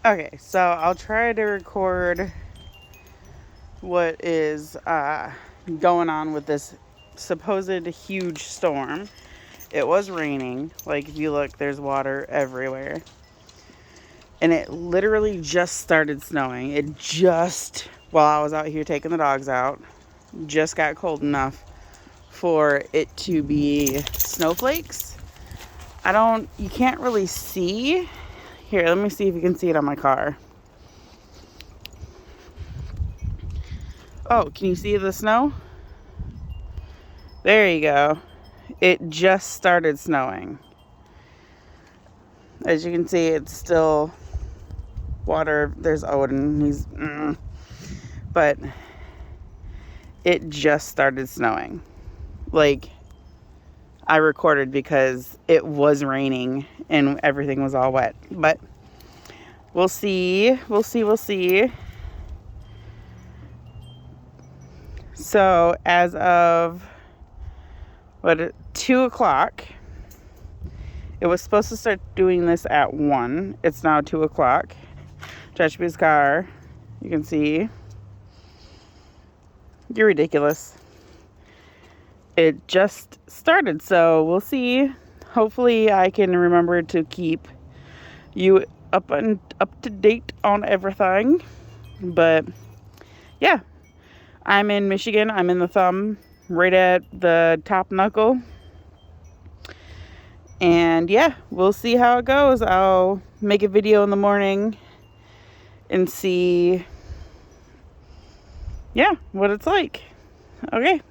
Okay, so I'll try to record what is going on with this supposed huge storm. It was raining. Like, if you look, there's water everywhere. And it literally just started snowing. It just, while I was out here taking the dogs out, just got cold enough for it to be snowflakes. You can't really see. Here, let me see if you can see it on my car. Oh, can you see the snow? There you go. It just started snowing. As you can see, it's still water. There's Odin. But it just started snowing. Like, I recorded because it was raining and everything was all wet. But we'll see. We'll see. So as of 2 o'clock, it was supposed to start doing this at 1. It's now 2 o'clock. Chesapeake's car, you can see. You're ridiculous. It just started, so we'll see. Hopefully I can remember to keep you up to date on everything. But yeah, I'm in Michigan. I'm in the thumb, right at the top knuckle. And yeah, we'll see how it goes. I'll make a video in the morning and see, yeah, what it's like. Okay.